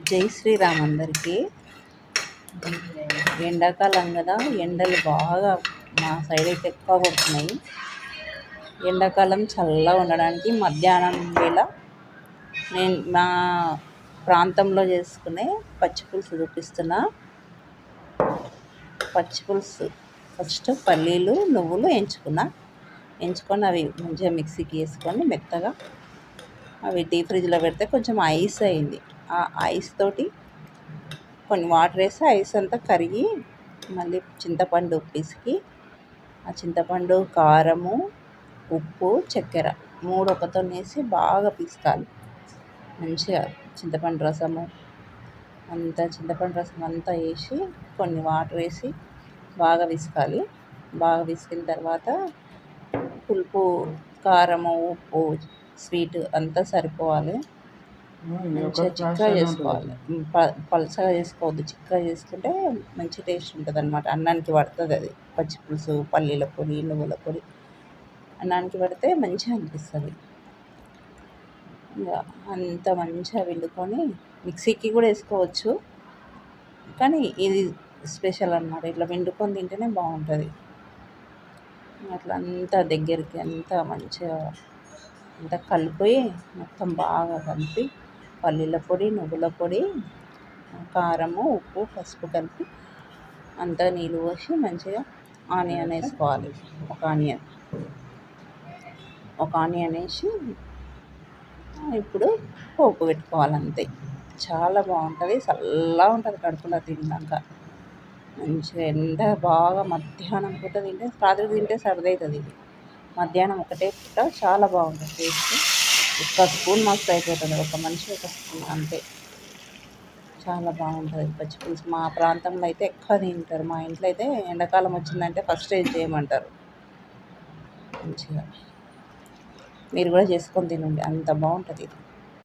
జై శ్రీరామ్ అందరికీ. ఎండాకాలం కదా, ఎండలు బాగా మా సైడ్ అయితే ఎక్కువ కొడుతున్నాయి. ఎండాకాలం చల్లగా ఉండడానికి మధ్యాహ్నం వేళ నేను మా ప్రాంతంలో చేసుకునే పచ్చిపులుసు చూపిస్తున్నా. పచ్చిపులుసు ఫస్ట్ పల్లీలు నువ్వులు ఎంచుకొని అవి మంచిగా మిక్సీకి వేసుకొని మెత్తగా అవి డీప్ ఫ్రిడ్జ్లో పెడితే కొంచెం ఐస్ అయింది. ఆ ఐస్ తోటి కొన్ని వాటర్ వేసి ఐస్ అంతా కరిగి మళ్ళీ చింతపండు పిసికి ఆ చింతపండు, కారము, ఉప్పు, చక్కెర 3 ఒకతో వేసి బాగా పిసకాలి. మంచిగా చింతపండు రసం అంతా వేసి కొన్ని వాటర్ వేసి బాగా పిసకాలి. బాగా పిసికిన తర్వాత పులుపు, కారము, ఉప్పు, స్వీట్ అంతా సరిపోవాలి. మంచిగా చిక్కగా చేసుకోవాలి. పలచగా చేసుకోవద్దు, చిక్కగా చేసుకుంటే మంచి టేస్ట్ ఉంటుంది అన్నమాట. అన్నానికి పడుతుంది అది పచ్చిపులుసు, పల్లీల పొడి, నువ్వుల పొడి అన్నానికి పడితే మంచిగా అనిపిస్తుంది. అంత మంచిగా వండుకొని మిక్సీకి కూడా వేసుకోవచ్చు, కానీ ఇది స్పెషల్ అన్నమాట. ఇట్లా వండుకొని తింటేనే బాగుంటుంది. అట్లా అంతా దగ్గరికి అంతా మంచిగా అంతా కలిపి మొత్తం బాగా కలిపి పల్లీల పొడి, నువ్వుల పొడి, కారము, ఉప్పు, పసుపు కలిపి అంతా నీళ్ళు పోసి మంచిగా ఆనియన్ వేసుకోవాలి. ఒక ఆనియన్ వేసి ఇప్పుడు పోపు పెట్టుకోవాలి. అంతే, చాలా బాగుంటుంది. చల్లగా ఉంటుంది కడుపులో తిన్నాక. మంచిగా ఎండ బాగా మధ్యాహ్నం పూట తింటే, రాత్రి తింటే సర్ది అవుతుంది. ఇది మధ్యాహ్నం ఒకటే పూట చాలా బాగుంటుంది టేస్ట్. ఒక్క స్పూన్ మస్తు అయిపోతుంది, ఒక మనిషి ఒక స్పూన్ అంతే. చాలా బాగుంటుంది పచ్చిపులుసు. మా ప్రాంతంలో అయితే ఎక్కువ తింటారు. మా ఇంట్లో అయితే ఎండాకాలం వచ్చిందంటే ఫస్ట్ ఏం చేయమంటారు. మంచిగా మీరు కూడా చేసుకొని తినండి, అంత బాగుంటుంది.